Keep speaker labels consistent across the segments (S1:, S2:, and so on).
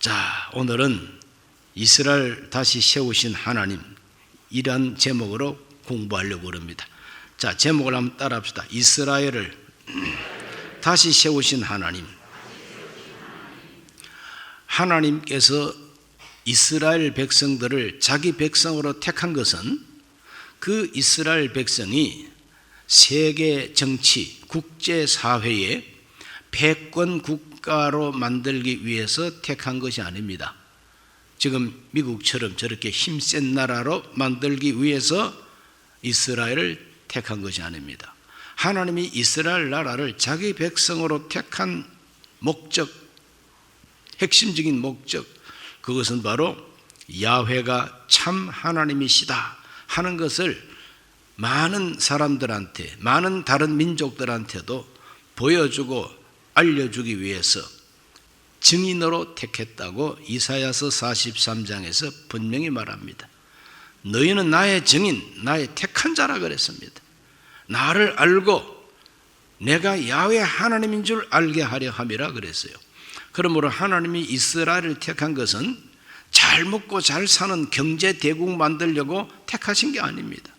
S1: 자, 오늘은 이스라엘 다시 세우신 하나님, 이란 제목으로 공부하려고 합니다. 자, 제목을 한번 따라합시다. 이스라엘을 다시 세우신 하나님. 하나님께서 이스라엘 백성들을 자기 백성으로 택한 것은 그 이스라엘 백성이 세계 정치, 국제 사회에 패권 국가로 만들기 위해서 택한 것이 아닙니다. 지금 미국처럼 저렇게 힘센 나라로 만들기 위해서 이스라엘을 택한 것이 아닙니다. 하나님이 이스라엘 나라를 자기 백성으로 택한 목적, 핵심적인 목적, 그것은 바로 야훼가 참 하나님이시다 하는 것을 많은 사람들한테, 많은 다른 민족들한테도 보여주고 알려주기 위해서 증인으로 택했다고 이사야서 43장에서 분명히 말합니다. 너희는 나의 증인, 나의 택한 자라 그랬습니다. 나를 알고 내가 야훼 하나님인 줄 알게 하려 함이라 그랬어요. 그러므로 하나님이 이스라엘을 택한 것은 잘 먹고 잘 사는 경제 대국 만들려고 택하신 게 아닙니다.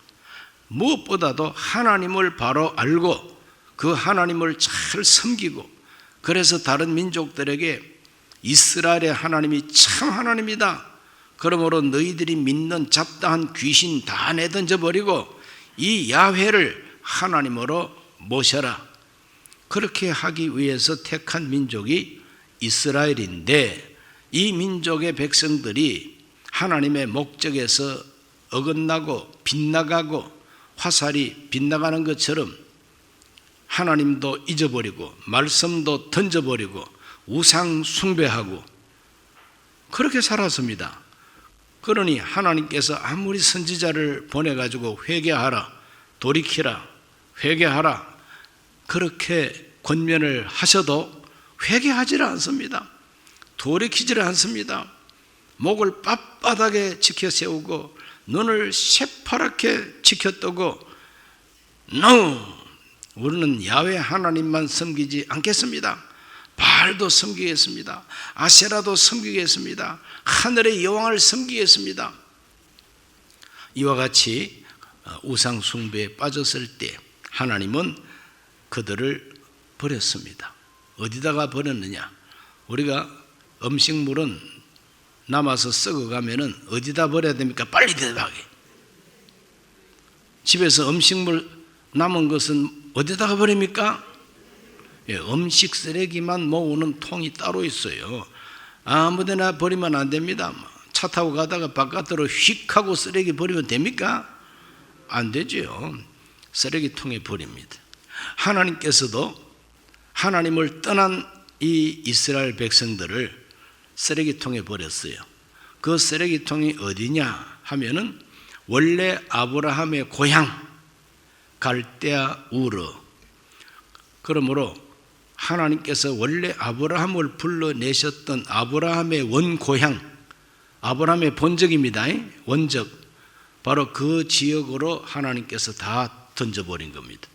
S1: 무엇보다도 하나님을 바로 알고 그 하나님을 잘 섬기고, 그래서 다른 민족들에게 이스라엘의 하나님이 참 하나님이다, 그러므로 너희들이 믿는 잡다한 귀신 다 내던져버리고 이 야훼를 하나님으로 모셔라, 그렇게 하기 위해서 택한 민족이 이스라엘인데, 이 민족의 백성들이 하나님의 목적에서 어긋나고 빗나가고 화살이 빗나가는 것처럼 하나님도 잊어버리고 말씀도 던져버리고 우상 숭배하고 그렇게 살았습니다. 그러니 하나님께서 아무리 선지자를 보내가지고 회개하라, 돌이키라, 회개하라 그렇게 권면을 하셔도 회개하지를 않습니다. 돌이키지를 않습니다. 목을 빳빳하게 지켜 세우고 눈을 새파랗게 지켰다고 No! 우리는 야훼 하나님만 섬기지 않겠습니다. 바알도 섬기겠습니다. 아세라도 섬기겠습니다. 하늘의 여왕을 섬기겠습니다. 이와 같이 우상 숭배에 빠졌을 때 하나님은 그들을 버렸습니다. 어디다가 버렸느냐? 우리가 음식물은 남아서 썩어가면은 어디다 버려야 됩니까? 빨리 대답하게. 집에서 음식물 남은 것은 어디다가 버립니까? 예, 음식 쓰레기만 모으는 통이 따로 있어요. 아무데나 버리면 안 됩니다. 차 타고 가다가 바깥으로 휙 하고 쓰레기 버리면 됩니까? 안 되죠. 쓰레기통에 버립니다. 하나님께서도 하나님을 떠난 이 이스라엘 백성들을 쓰레기통에 버렸어요. 그 쓰레기통이 어디냐 하면은 원래 아브라함의 고향 갈대아 우르. 그러므로 하나님께서 원래 아브라함을 불러내셨던 아브라함의 원고향, 아브라함의 본적입니다. 원적, 바로 그 지역으로 하나님께서 다 던져버린 겁니다.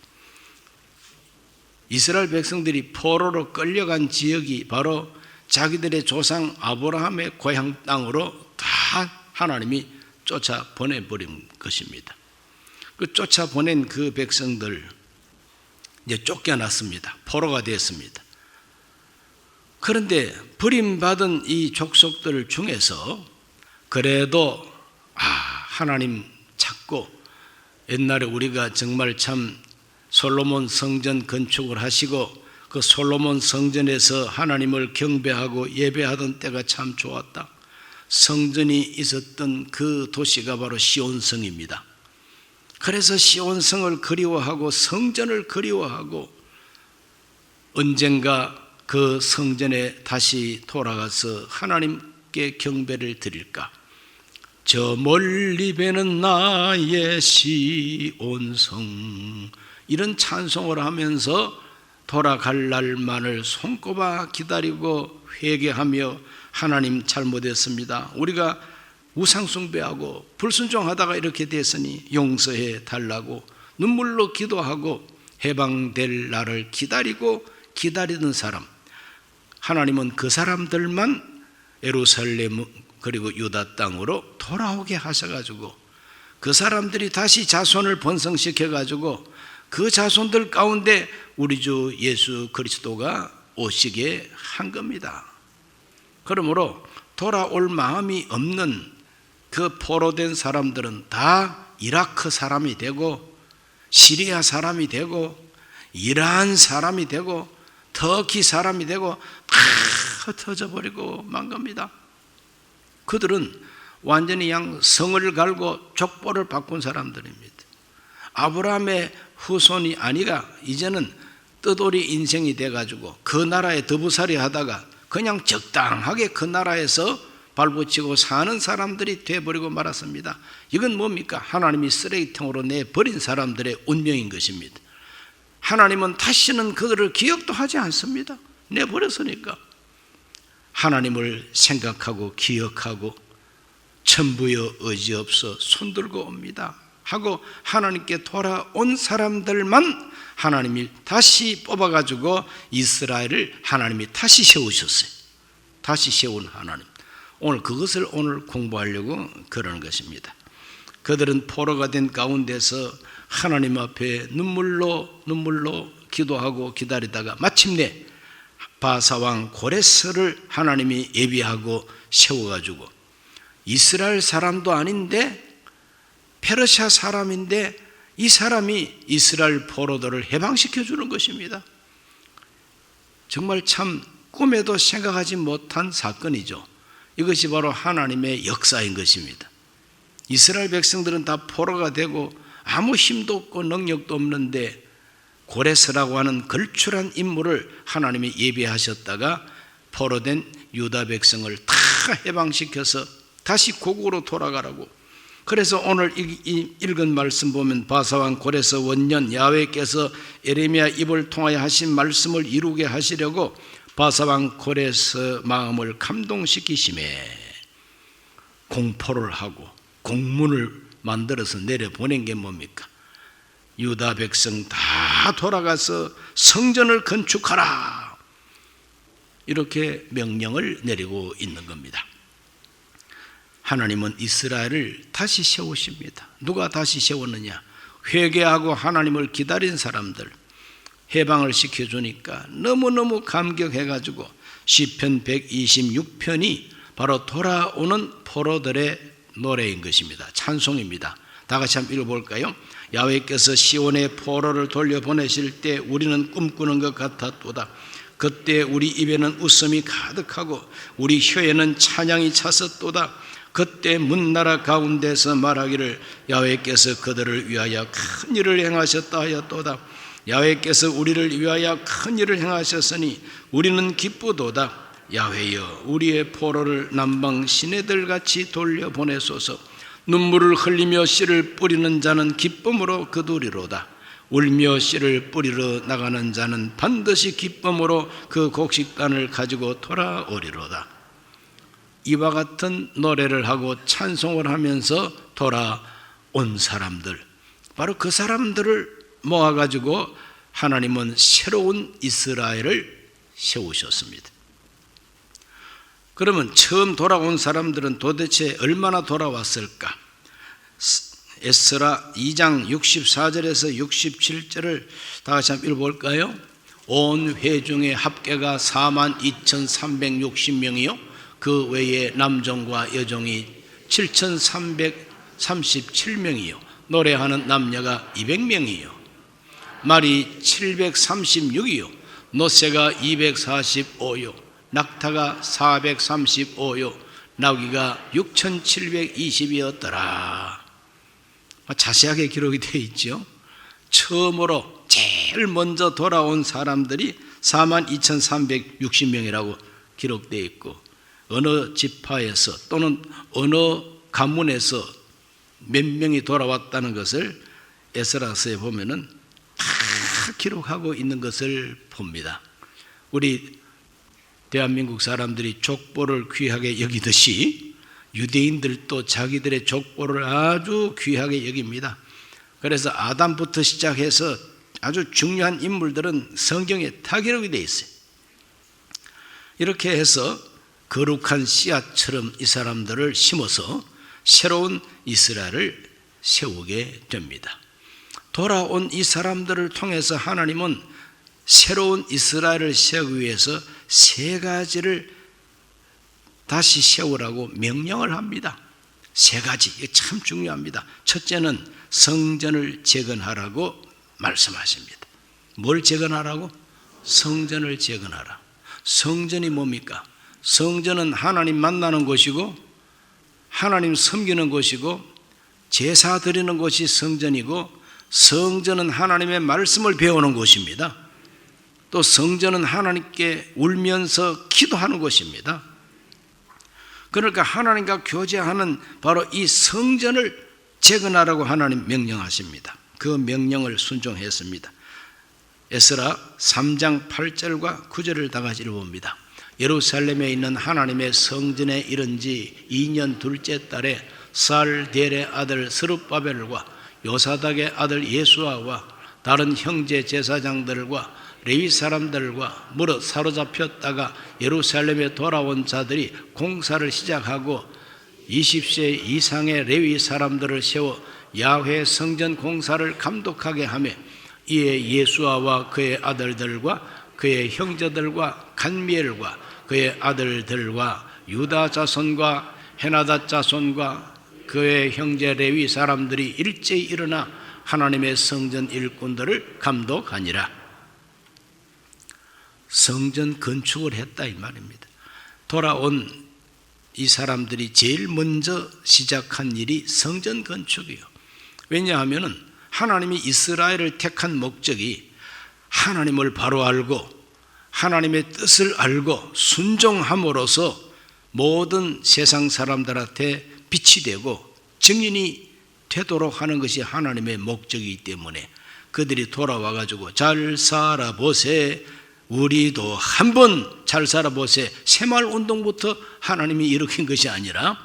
S1: 이스라엘 백성들이 포로로 끌려간 지역이 바로 자기들의 조상 아브라함의 고향 땅으로 다 하나님이 쫓아 보내버린 것입니다. 그 쫓아 보낸 그 백성들 이제 쫓겨났습니다. 포로가 되었습니다. 그런데 버림받은 이 족속들 중에서 그래도 하나님 찾고, 옛날에 우리가 정말 참 솔로몬 성전 건축을 하시고 그 솔로몬 성전에서 하나님을 경배하고 예배하던 때가 참 좋았다. 성전이 있었던 그 도시가 바로 시온성입니다. 그래서 시온성을 그리워하고 성전을 그리워하고 언젠가 그 성전에 다시 돌아가서 하나님께 경배를 드릴까? 저 멀리 배는 나의 시온성, 이런 찬송을 하면서 돌아갈 날만을 손꼽아 기다리고 회개하며 하나님 잘못했습니다. 우리가 우상숭배하고 불순종하다가 이렇게 됐으니 용서해 달라고 눈물로 기도하고 해방될 날을 기다리고 기다리는 사람, 하나님은 그 사람들만 예루살렘 그리고 유다 땅으로 돌아오게 하셔가지고 그 사람들이 다시 자손을 번성시켜가지고 그 자손들 가운데 우리 주 예수 그리스도가 오시게 한 겁니다. 그러므로 돌아올 마음이 없는 그 포로된 사람들은 다 이라크 사람이 되고 시리아 사람이 되고 이란 사람이 되고 터키 사람이 되고 다 흩어져 버리고 만 겁니다. 그들은 완전히 성을 갈고 족보를 바꾼 사람들입니다. 아브라함의 후손이 아니라 이제는 떠돌이 인생이 돼가지고 그 나라에 더부살이 하다가 그냥 적당하게 그 나라에서 발붙이고 사는 사람들이 돼버리고 말았습니다. 이건 뭡니까? 하나님이 쓰레기통으로 내버린 사람들의 운명인 것입니다. 하나님은 다시는 그들을 기억도 하지 않습니다. 내버렸으니까. 하나님을 생각하고 기억하고 천부여 의지없어 손들고 옵니다 하고 하나님께 돌아온 사람들만 하나님이 다시 뽑아가지고 이스라엘을 하나님이 다시 세우셨어요. 다시 세운 하나님. 그것을 오늘 공부하려고 그러는 것입니다. 그들은 포로가 된 가운데서 하나님 앞에 눈물로 기도하고 기다리다가 마침내 바사왕 고레스를 하나님이 예비하고 세워가지고 이스라엘 사람도 아닌데 페르시아 사람인데 이 사람이 이스라엘 포로들을 해방시켜 주는 것입니다. 정말 참 꿈에도 생각하지 못한 사건이죠. 이것이 바로 하나님의 역사인 것입니다. 이스라엘 백성들은 다 포로가 되고 아무 힘도 없고 능력도 없는데 고레스라고 하는 걸출한 인물을 하나님이 예비하셨다가 포로된 유다 백성을 다 해방시켜서 다시 고국으로 돌아가라고. 그래서 오늘 읽은 말씀 보면 바사왕 고레스 원년 야훼께서 예레미야 입을 통하여 하신 말씀을 이루게 하시려고 바사왕 고레스 마음을 감동시키심에 공포를 하고 공문을 만들어서 내려보낸 게 뭡니까? 유다 백성 다 돌아가서 성전을 건축하라, 이렇게 명령을 내리고 있는 겁니다. 하나님은 이스라엘을 다시 세우십니다. 누가 다시 세웠느냐? 회개하고 하나님을 기다린 사람들 해방을 시켜주니까 너무너무 감격해가지고 시편 126편이 바로 돌아오는 포로들의 노래인 것입니다. 찬송입니다. 다 같이 한번 읽어볼까요? 야훼께서 시온의 포로를 돌려보내실 때 우리는 꿈꾸는 것 같았도다. 그때 우리 입에는 웃음이 가득하고 우리 혀에는 찬양이 찼었도다. 그때 문나라 가운데서 말하기를 야훼께서 그들을 위하여 큰 일을 행하셨다 하였도다. 야훼께서 우리를 위하여 큰 일을 행하셨으니 우리는 기쁘도다. 야훼여 우리의 포로를 남방 시내들같이 돌려보내소서. 눈물을 흘리며 씨를 뿌리는 자는 기쁨으로 거두리로다. 울며 씨를 뿌리러 나가는 자는 반드시 기쁨으로 그 곡식단을 가지고 돌아오리로다. 이와 같은 노래를 하고 찬송을 하면서 돌아온 사람들, 바로 그 사람들을 모아가지고 하나님은 새로운 이스라엘을 세우셨습니다. 그러면 처음 돌아온 사람들은 도대체 얼마나 돌아왔을까? 에스라 2장 64절에서 67절을 다 같이 한번 읽어볼까요? 온 회중의 합계가 42,360명이요 그 외에 남종과 여종이 7,337명이요 노래하는 남녀가 200명이요 말이 736이요 노새가 245요 낙타가 435요 나귀가 6,720이었더라. 자세하게 기록이 되어 있죠. 처음으로 제일 먼저 돌아온 사람들이 42,360명이라고 기록되어 있고 어느 지파에서 또는 어느 가문에서 몇 명이 돌아왔다는 것을 에스라서에 보면은 다 기록하고 있는 것을 봅니다. 우리 대한민국 사람들이 족보를 귀하게 여기듯이 유대인들도 자기들의 족보를 아주 귀하게 여깁니다. 그래서 아담부터 시작해서 아주 중요한 인물들은 성경에 다 기록이 되어 있어요. 이렇게 해서 거룩한 씨앗처럼 이 사람들을 심어서 새로운 이스라엘을 세우게 됩니다. 돌아온 이 사람들을 통해서 하나님은 새로운 이스라엘을 세우기 위해서 세 가지를 다시 세우라고 명령을 합니다. 세 가지, 이게 참 중요합니다. 첫째는 성전을 재건하라고 말씀하십니다. 뭘 재건하라고? 성전을 재건하라. 성전이 뭡니까? 성전은 하나님 만나는 곳이고 하나님 섬기는 곳이고 제사 드리는 곳이 성전이고 성전은 하나님의 말씀을 배우는 곳입니다. 또 성전은 하나님께 울면서 기도하는 곳입니다. 그러니까 하나님과 교제하는 바로 이 성전을 재건하라고 하나님 명령하십니다. 그 명령을 순종했습니다. 에스라 3장 8절과 9절을 다 같이 읽어봅니다. 예루살렘에 있는 하나님의 성전에 이른 지 2년 둘째 달에 살델의 아들 스룹바벨과 요사닥의 아들 예수아와 다른 형제 제사장들과 레위 사람들과 무릇 사로잡혔다가 예루살렘에 돌아온 자들이 공사를 시작하고 20세 이상의 레위 사람들을 세워 야훼 성전 공사를 감독하게 하며 이에 예수아와 그의 아들들과 그의 형제들과 간미엘과 그의 아들들과 유다 자손과 헤나다 자손과 그의 형제 레위 사람들이 일제히 일어나 하나님의 성전 일꾼들을 감독하니라. 성전 건축을 했다 이 말입니다. 돌아온 이 사람들이 제일 먼저 시작한 일이 성전 건축이에요. 왜냐하면 하나님이 이스라엘을 택한 목적이 하나님을 바로 알고 하나님의 뜻을 알고 순종함으로써 모든 세상 사람들한테 빛이 되고 증인이 되도록 하는 것이 하나님의 목적이기 때문에 그들이 돌아와 가지고 잘 살아보세, 우리도 한번 잘 살아보세, 새마을 운동부터 하나님이 일으킨 것이 아니라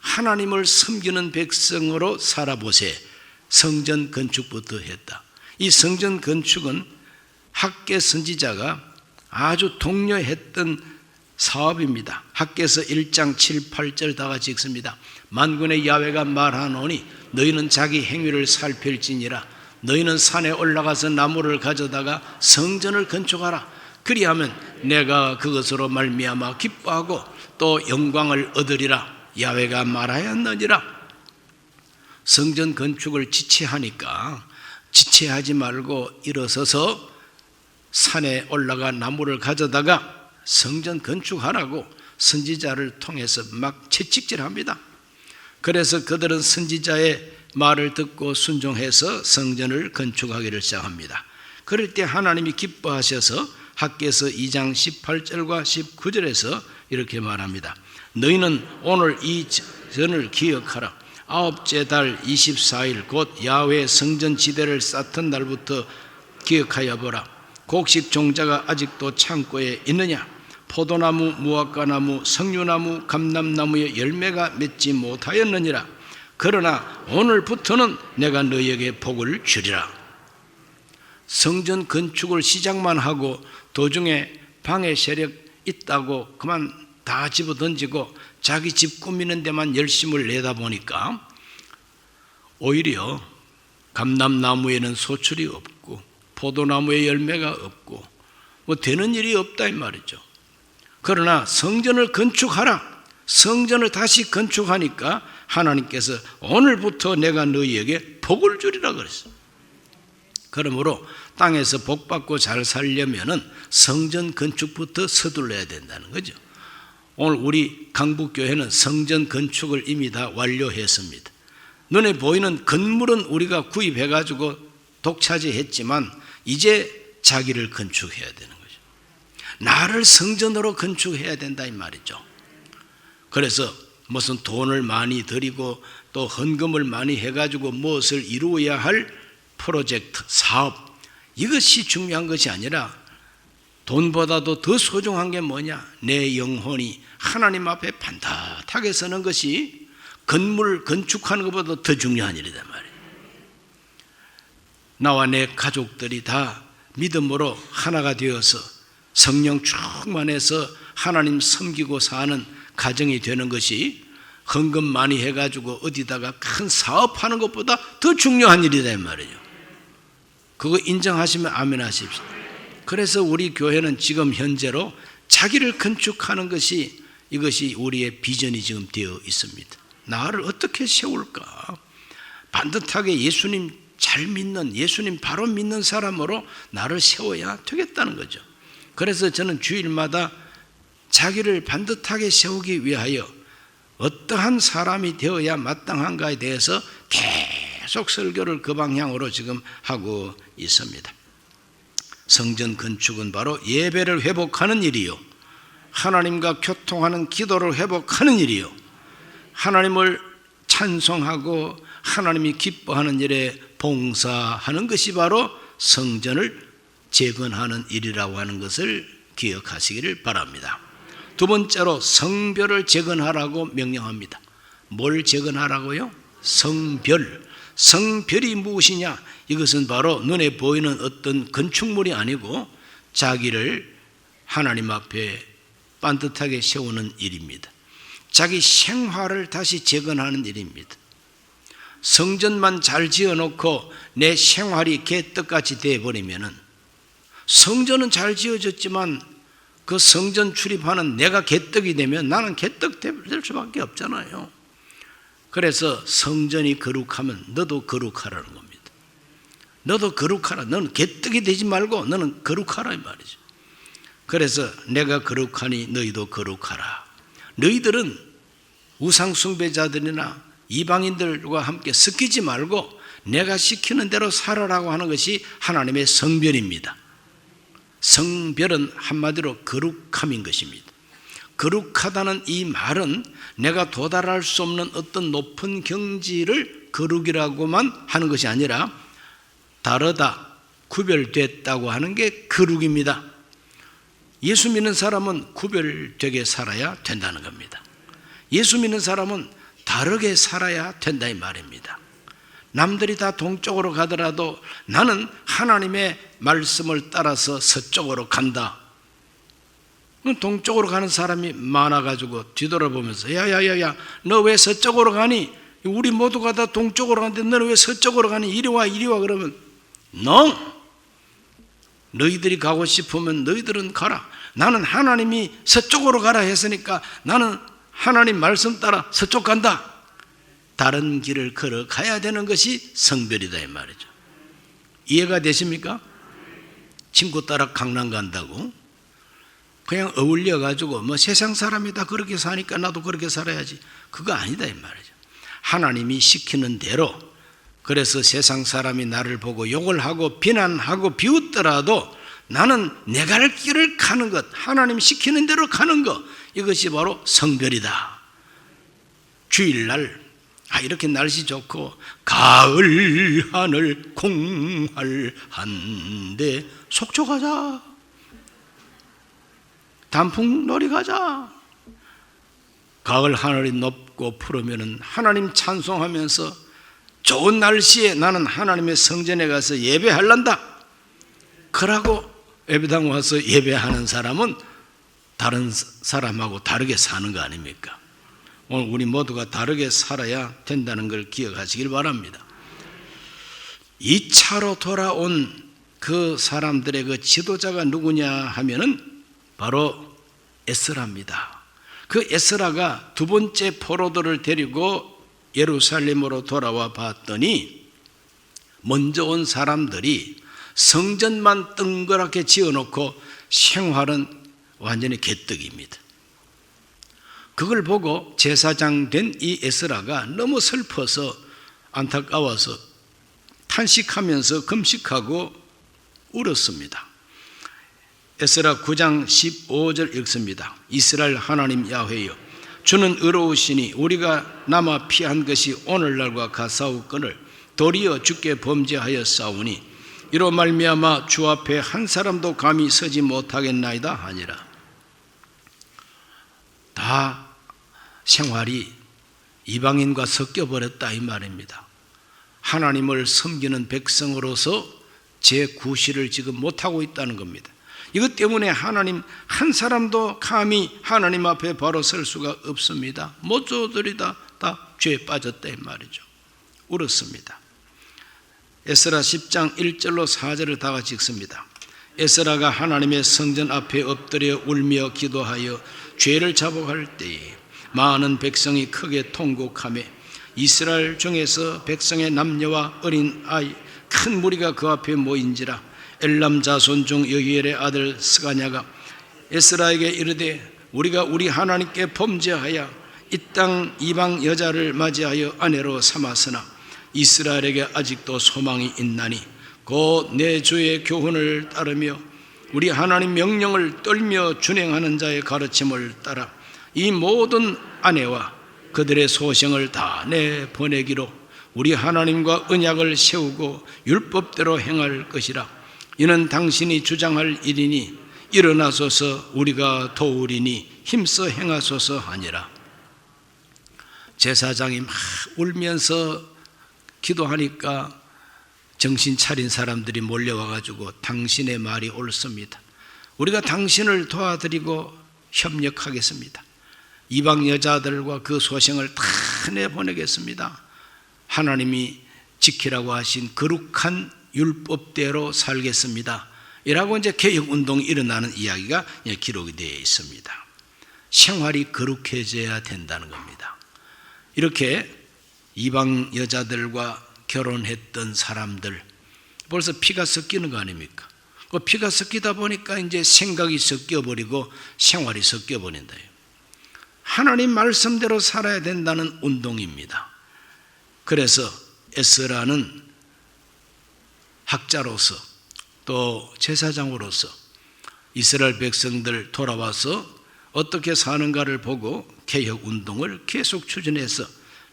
S1: 하나님을 섬기는 백성으로 살아보세, 성전 건축부터 했다. 이 성전 건축은 학개 선지자가 아주 독려했던 사업입니다. 학개서 1장 7, 8절 다 같이 읽습니다. 만군의 야훼가 말하노니 너희는 자기 행위를 살필지니라. 너희는 산에 올라가서 나무를 가져다가 성전을 건축하라. 그리하면 내가 그것으로 말미암아 기뻐하고 또 영광을 얻으리라. 야훼가 말하였느니라. 성전 건축을 지체하니까 지체하지 말고 일어서서 산에 올라가 나무를 가져다가 성전 건축하라고 선지자를 통해서 막 채찍질합니다. 그래서 그들은 선지자의 말을 듣고 순종해서 성전을 건축하기를 시작합니다. 그럴 때 하나님이 기뻐하셔서 학개서 2장 18절과 19절에서 이렇게 말합니다. 너희는 오늘 이 전을 기억하라. 아홉째 달 24일 곧 야훼 성전 지대를 쌓던 날부터 기억하여 보라. 곡식 종자가 아직도 창고에 있느냐? 포도나무, 무화과나무, 석류나무, 감람나무의 열매가 맺지 못하였느니라. 그러나 오늘부터는 내가 너희에게 복을 주리라. 성전 건축을 시작만 하고 도중에 방해 세력 있다고 그만 다 집어던지고 자기 집 꾸미는 데만 열심을 내다 보니까 오히려 감람나무에는 소출이 없고 포도나무에 열매가 없고 뭐 되는 일이 없다 이 말이죠. 그러나 성전을 건축하라. 성전을 다시 건축하니까 하나님께서 오늘부터 내가 너희에게 복을 주리라 그랬어요. 그러므로 땅에서 복받고 잘 살려면은 성전 건축부터 서둘러야 된다는 거죠. 오늘 우리 강북교회는 성전 건축을 이미 다 완료했습니다. 눈에 보이는 건물은 우리가 구입해가지고 독차지했지만 이제 자기를 건축해야 되는 거죠. 나를 성전으로 건축해야 된다 이 말이죠. 그래서 무슨 돈을 많이 들이고 또 헌금을 많이 해가지고 무엇을 이루어야 할 프로젝트, 사업, 이것이 중요한 것이 아니라 돈보다도 더 소중한 게 뭐냐? 내 영혼이 하나님 앞에 반듯하게 서는 것이 건물 건축하는 것보다 더 중요한 일이란 말이에요. 나와 내 가족들이 다 믿음으로 하나가 되어서 성령 충만해서 하나님 섬기고 사는 가정이 되는 것이 헌금 많이 해가지고 어디다가 큰 사업하는 것보다 더 중요한 일이다 이 말이에요. 그거 인정하시면 아멘 하십시오. 그래서 우리 교회는 지금 현재로 자기를 건축하는 것이 이것이 우리의 비전이 지금 되어 있습니다. 나를 어떻게 세울까? 반듯하게 예수님 잘 믿는, 예수님 바로 믿는 사람으로 나를 세워야 되겠다는 거죠. 그래서 저는 주일마다 자기를 반듯하게 세우기 위하여 어떠한 사람이 되어야 마땅한가에 대해서 계속 설교를 그 방향으로 지금 하고 있습니다. 성전 건축은 바로 예배를 회복하는 일이요, 하나님과 교통하는 기도를 회복하는 일이요, 하나님을 찬송하고 하나님이 기뻐하는 일에 봉사하는 것이 바로 성전을 재건하는 일이라고 하는 것을 기억하시기를 바랍니다. 두 번째로 성별을 재건하라고 명령합니다. 뭘 재건하라고요? 성별. 성별이 무엇이냐? 이것은 바로 눈에 보이는 어떤 건축물이 아니고 자기를 하나님 앞에 반듯하게 세우는 일입니다. 자기 생활을 다시 재건하는 일입니다. 성전만 잘 지어놓고 내 생활이 개떡같이 되어버리면, 성전은 잘 지어졌지만 그 성전 출입하는 내가 개떡이 되면 나는 개떡 될 수밖에 없잖아요. 그래서 성전이 거룩하면 너도 거룩하라는 겁니다. 너도 거룩하라. 너는 개떡이 되지 말고 너는 거룩하라 이 말이죠. 그래서 내가 거룩하니 너희도 거룩하라. 너희들은 우상숭배자들이나 이방인들과 함께 섞이지 말고 내가 시키는 대로 살아라고 하는 것이 하나님의 성별입니다. 성별은 한마디로 거룩함인 것입니다. 거룩하다는 이 말은 내가 도달할 수 없는 어떤 높은 경지를 거룩이라고만 하는 것이 아니라 다르다, 구별됐다고 하는 게 거룩입니다. 예수 믿는 사람은 구별되게 살아야 된다는 겁니다. 예수 믿는 사람은 다르게 살아야 된다 이 말입니다. 남들이 다 동쪽으로 가더라도 나는 하나님의 말씀을 따라서 서쪽으로 간다. 동쪽으로 가는 사람이 많아가지고 뒤돌아보면서 야야야야 너 왜 서쪽으로 가니? 우리 모두가 다 동쪽으로 가는데 너는 왜 서쪽으로 가니? 이리 와 그러면 너희들이 가고 싶으면 너희들은 가라. 나는 하나님이 서쪽으로 가라 했으니까 나는 하나님 말씀 따라 서쪽 간다. 다른 길을 걸어가야 되는 것이 성별이다 이 말이죠. 이해가 되십니까? 친구 따라 강남 간다고 그냥 어울려가지고 뭐 세상 사람이 다 그렇게 사니까 나도 그렇게 살아야지, 그거 아니다 이 말이죠. 하나님이 시키는 대로, 그래서 세상 사람이 나를 보고 욕을 하고 비난하고 비웃더라도 나는 내가 갈 길을 가는 것, 하나님 시키는 대로 가는 것, 이것이 바로 성별이다. 주일날 이렇게 날씨 좋고 가을 하늘 공활한데 속초 가자, 단풍놀이 가자. 가을 하늘이 높고 푸르면 하나님 찬송하면서 좋은 날씨에 나는 하나님의 성전에 가서 예배할란다. 그러고 예배당 와서 예배하는 사람은 다른 사람하고 다르게 사는 거 아닙니까? 오늘 우리 모두가 다르게 살아야 된다는 걸 기억하시길 바랍니다. 2차로 돌아온 그 사람들의 그 지도자가 누구냐 하면은 바로 에스라입니다. 그 에스라가 두 번째 포로들을 데리고 예루살렘으로 돌아와 봤더니 먼저 온 사람들이 성전만 덩그랗게 지어놓고 생활은 완전히 개떡입니다. 그걸 보고 제사장 된 이 에스라가 너무 슬퍼서 안타까워서 탄식하면서 금식하고 울었습니다. 에스라 9장 15절 읽습니다. 이스라엘 하나님 야훼여, 주는 의로우시니 우리가 남아 피한 것이 오늘날과 같사옵거늘 도리어 주께 범죄하여 싸우니 이로 말미암아 주 앞에 한 사람도 감히 서지 못하겠나이다 하니라. 다 생활이 이방인과 섞여버렸다 이 말입니다. 하나님을 섬기는 백성으로서 제 구실을 지금 못하고 있다는 겁니다. 이것 때문에 하나님 한 사람도 감히 하나님 앞에 바로 설 수가 없습니다. 모조들이 다 죄에 빠졌다 이 말이죠. 울었습니다. 에스라 10장 1절로 4절을 다 같이 읽습니다. 에스라가 하나님의 성전 앞에 엎드려 울며 기도하여 죄를 자복할 때에 많은 백성이 크게 통곡하며 이스라엘 중에서 백성의 남녀와 어린 아이 큰 무리가 그 앞에 모인지라. 엘람 자손 중 여기엘의 아들 스가냐가 에스라에게 이르되 우리가 우리 하나님께 범죄하여 이 땅 이방 여자를 맞이하여 아내로 삼았으나 이스라엘에게 아직도 소망이 있나니 곧 내 주의 교훈을 따르며 우리 하나님 명령을 떨며 준행하는 자의 가르침을 따라 이 모든 아내와 그들의 소생을 다 내보내기로 우리 하나님과 언약을 세우고 율법대로 행할 것이라. 이는 당신이 주장할 일이니 일어나소서 우리가 도우리니 힘써 행하소서 하니라. 제사장이 막 울면서 기도하니까 정신 차린 사람들이 몰려와가지고 당신의 말이 옳습니다. 우리가 당신을 도와드리고 협력하겠습니다. 이방 여자들과 그 소생을 다 내보내겠습니다. 하나님이 지키라고 하신 거룩한 율법대로 살겠습니다. 이라고 이제 개혁운동이 일어나는 이야기가 기록이 되어 있습니다. 생활이 거룩해져야 된다는 겁니다. 이렇게 이방 여자들과 결혼했던 사람들, 벌써 피가 섞이는 거 아닙니까? 그 피가 섞이다 보니까 이제 생각이 섞여버리고 생활이 섞여버린다. 하나님 말씀대로 살아야 된다는 운동입니다. 그래서 에스라는 학자로서 또 제사장으로서 이스라엘 백성들 돌아와서 어떻게 사는가를 보고 개혁운동을 계속 추진해서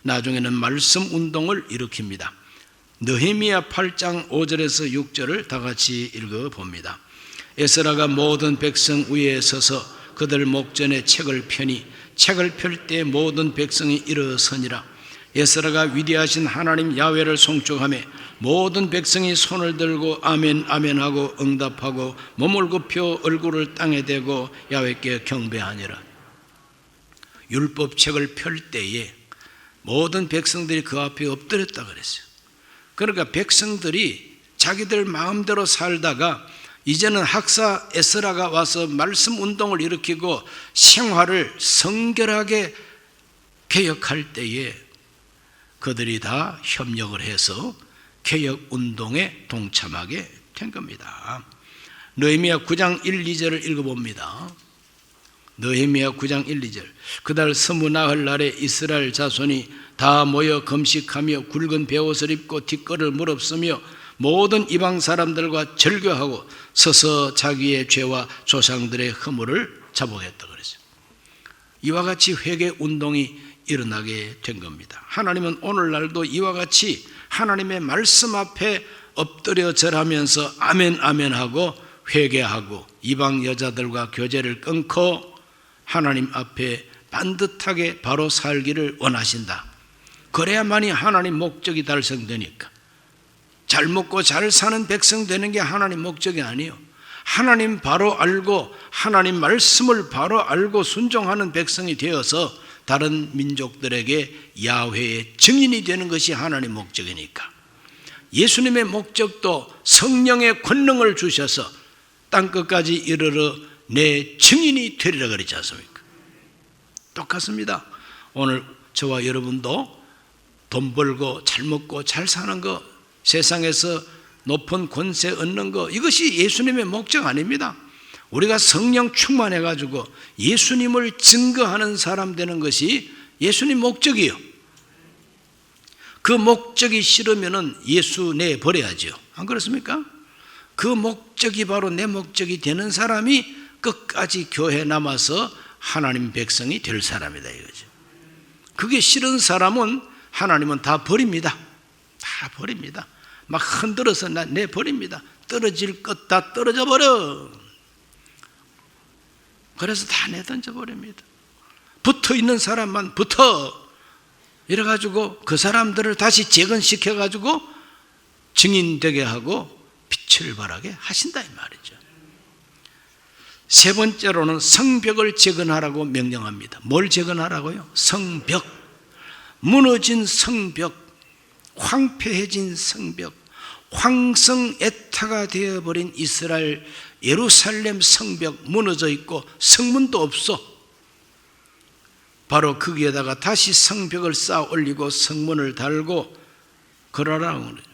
S1: 나중에는 말씀운동을 일으킵니다. 느헤미야 8장 5절에서 6절을 다 같이 읽어봅니다. 에스라가 모든 백성 위에 서서 그들 목전에 책을 펴니 책을 펼 때 모든 백성이 일어서니라. 에스라가 위대하신 하나님 야훼를 송축하며 모든 백성이 손을 들고 아멘 아멘 하고 응답하고 몸을 굽혀 얼굴을 땅에 대고 야훼께 경배하니라. 율법책을 펼 때에 모든 백성들이 그 앞에 엎드렸다 그랬어요. 그러니까 백성들이 자기들 마음대로 살다가 이제는 학사 에스라가 와서 말씀 운동을 일으키고 생활을 성결하게 개혁할 때에 그들이 다 협력을 해서 개혁운동에 동참하게 된 겁니다. 느헤미야 9장 1, 2절을 읽어봅니다. 느헤미야 9장 1, 2절. 그달 스무나흘 날에 이스라엘 자손이 다 모여 금식하며 굵은 베옷을 입고 뒷걸을 무릅쓰며 모든 이방 사람들과 절교하고 서서 자기의 죄와 조상들의 허물을 자복했다 그랬어요. 이와 같이 회개 운동이 일어나게 된 겁니다. 하나님은 오늘날도 이와 같이 하나님의 말씀 앞에 엎드려 절하면서 아멘 아멘 하고 회개하고 이방 여자들과 교제를 끊고 하나님 앞에 반듯하게 바로 살기를 원하신다. 그래야만이 하나님 목적이 달성되니까. 잘 먹고 잘 사는 백성 되는 게 하나님 목적이 아니에요. 하나님 바로 알고 하나님 말씀을 바로 알고 순종하는 백성이 되어서 다른 민족들에게 야훼의 증인이 되는 것이 하나님 목적이니까. 예수님의 목적도 성령의 권능을 주셔서 땅끝까지 이르러 내 증인이 되리라 그랬지 않습니까? 똑같습니다. 오늘 저와 여러분도 돈 벌고 잘 먹고 잘 사는 거, 세상에서 높은 권세 얻는 거, 이것이 예수님의 목적 아닙니다. 우리가 성령 충만해가지고 예수님을 증거하는 사람 되는 것이 예수님 목적이에요. 그 목적이 싫으면 예수 내버려야죠. 안 그렇습니까? 그 목적이 바로 내 목적이 되는 사람이 끝까지 교회에 남아서 하나님 백성이 될 사람이다 이거죠. 그게 싫은 사람은 하나님은 다 버립니다. 다 버립니다. 막 흔들어서 내버립니다. 떨어질 것 다 떨어져 버려. 그래서 다 내던져 버립니다. 붙어 있는 사람만 붙어 이래가지고 그 사람들을 다시 재건시켜가지고 증인되게 하고 빛을 발하게 하신다 이 말이죠. 세 번째로는 성벽을 재건하라고 명령합니다. 뭘 재건하라고요? 성벽. 무너진 성벽, 황폐해진 성벽, 황성애타가 되어버린 이스라엘 예루살렘 성벽 무너져 있고 성문도 없어. 바로 거기에다가 다시 성벽을 쌓아 올리고 성문을 달고 그러라고 그래요.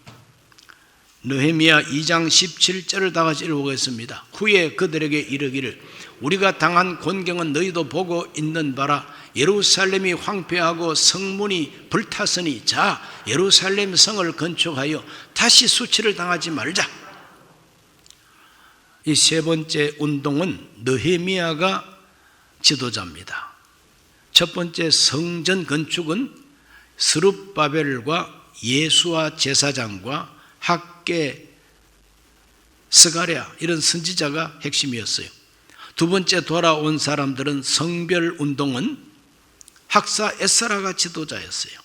S1: 느헤미야 2장 17절을 다 같이 읽어보겠습니다. 후에 그들에게 이르기를 우리가 당한 곤경은 너희도 보고 있는 바라. 예루살렘이 황폐하고 성문이 불탔으니 자 예루살렘 성을 건축하여 다시 수치를 당하지 말자. 이 세 번째 운동은 느헤미야가 지도자입니다. 첫 번째 성전 건축은 스룹바벨과 예수와 제사장과 학개, 스가랴 이런 선지자가 핵심이었어요. 두 번째 돌아온 사람들은 성별 운동은 학사 에스라가 지도자였어요.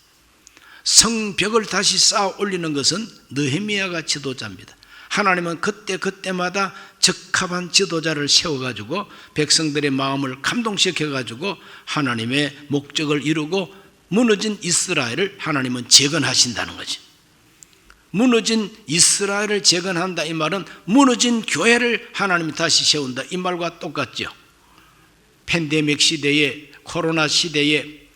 S1: 성벽을 다시 쌓아 올리는 것은 느헤미야가 지도자입니다. 하나님은 그때마다 적합한 지도자를 세워가지고 백성들의 마음을 감동시켜가지고 하나님의 목적을 이루고 무너진 이스라엘을 하나님은 재건하신다는 거지. 무너진 이스라엘을 재건한다 이 말은 무너진 교회를 하나님이 다시 세운다 이 말과 똑같죠. 팬데믹 시대에 코로나 시대에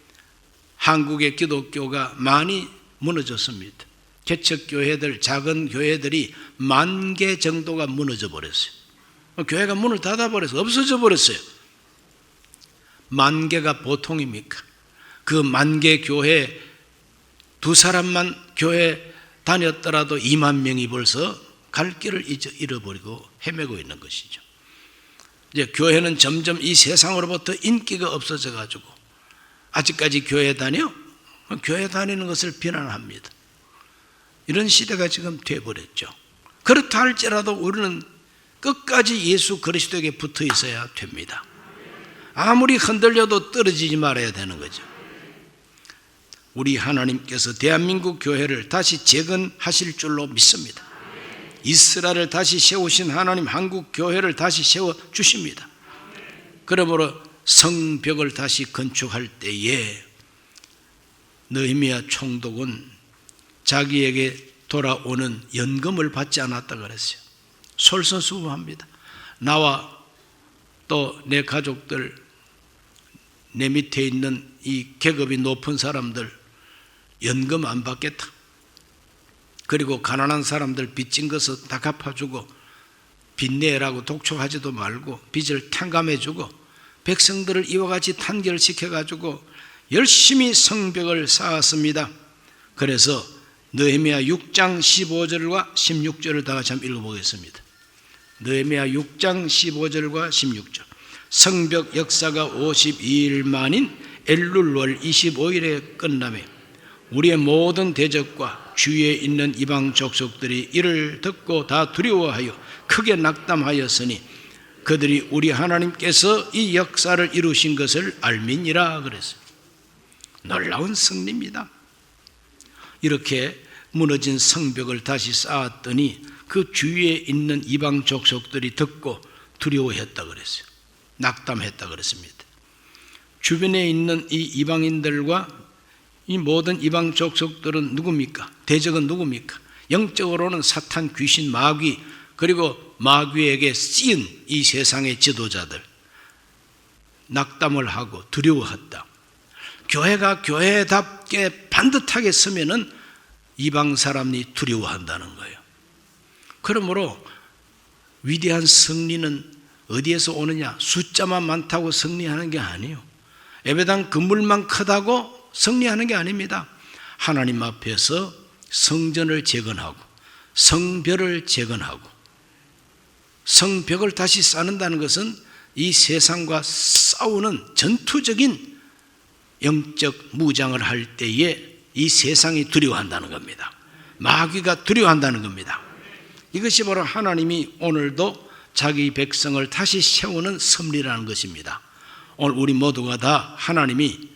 S1: 한국의 기독교가 많이 무너졌습니다. 개척교회들 작은 교회들이 10,000개 정도가 무너져 버렸어요. 교회가 문을 닫아버려서 없어져 버렸어요. 10,000개가 보통입니까? 그 10,000개 교회 두 사람만 교회 다녔더라도 20,000명이 벌써 갈 길을 잃어버리고 헤매고 있는 것이죠. 이제 교회는 점점 이 세상으로부터 인기가 없어져 가지고 아직까지 교회 다녀? 교회 다니는 것을 비난합니다. 이런 시대가 지금 되어버렸죠. 그렇다 할지라도 우리는 끝까지 예수 그리스도에게 붙어 있어야 됩니다. 아무리 흔들려도 떨어지지 말아야 되는 거죠. 우리 하나님께서 대한민국 교회를 다시 재건하실 줄로 믿습니다. 이스라엘을 다시 세우신 하나님 한국 교회를 다시 세워주십니다. 그러므로 성벽을 다시 건축할 때에 느헤미야 총독은 자기에게 돌아오는 연금을 받지 않았다 그랬어요. 솔선수범합니다. 나와 또 내 가족들, 내 밑에 있는 이 계급이 높은 사람들 연금 안 받겠다. 그리고 가난한 사람들 빚진 것을 다 갚아주고 빚내라고 독촉하지도 말고 빚을 탕감해주고 백성들을 이와 같이 단결시켜가지고 열심히 성벽을 쌓았습니다. 그래서 느헤미야 6장 15절과 16절을 다 같이 한번 읽어보겠습니다. 느헤미야 6장 15절과 16절. 성벽 역사가 52일 만인 엘룰월 25일에 끝나며 우리의 모든 대적과 주위에 있는 이방 족속들이 이를 듣고 다 두려워하여 크게 낙담하였으니 그들이 우리 하나님께서 이 역사를 이루신 것을 알미니라 그랬어요. 놀라운 승리입니다. 이렇게 무너진 성벽을 다시 쌓았더니 그 주위에 있는 이방 족속들이 듣고 두려워했다 그랬어요. 낙담했다 그랬습니다. 주변에 있는 이 이방인들과 이 모든 이방 족속들은 누굽니까? 대적은 누굽니까? 영적으로는 사탄, 귀신, 마귀 그리고 마귀에게 쓰인 이 세상의 지도자들 낙담을 하고 두려워했다. 교회가 교회답게 반듯하게 서면은 이방 사람이 두려워한다는 거예요. 그러므로 위대한 승리는 어디에서 오느냐? 숫자만 많다고 승리하는 게 아니에요. 예배당 건물만 크다고 승리하는 게 아닙니다. 하나님 앞에서 성전을 재건하고 성벽을 재건하고 성벽을 다시 쌓는다는 것은 이 세상과 싸우는 전투적인 영적 무장을 할 때에 이 세상이 두려워한다는 겁니다. 마귀가 두려워한다는 겁니다. 이것이 바로 하나님이 오늘도 자기 백성을 다시 세우는 섭리라는 것입니다. 오늘 우리 모두가 다 하나님이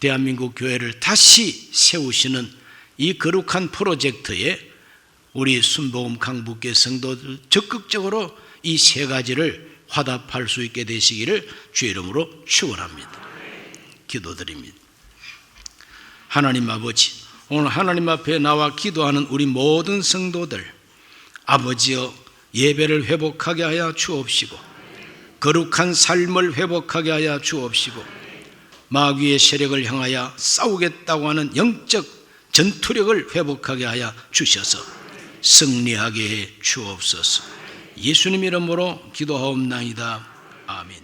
S1: 대한민국 교회를 다시 세우시는 이 거룩한 프로젝트에 우리 순복음 강북교회 성도들 적극적으로 이 세 가지를 화답할 수 있게 되시기를 주의 이름으로 축원합니다. 기도드립니다. 하나님 아버지, 오늘 하나님 앞에 나와 기도하는 우리 모든 성도들, 아버지여 예배를 회복하게 하여 주옵시고 거룩한 삶을 회복하게 하여 주옵시고 마귀의 세력을 향하여 싸우겠다고 하는 영적 전투력을 회복하게 하여 주셔서 승리하게 해 주옵소서. 예수님 이름으로 기도하옵나이다. 아멘.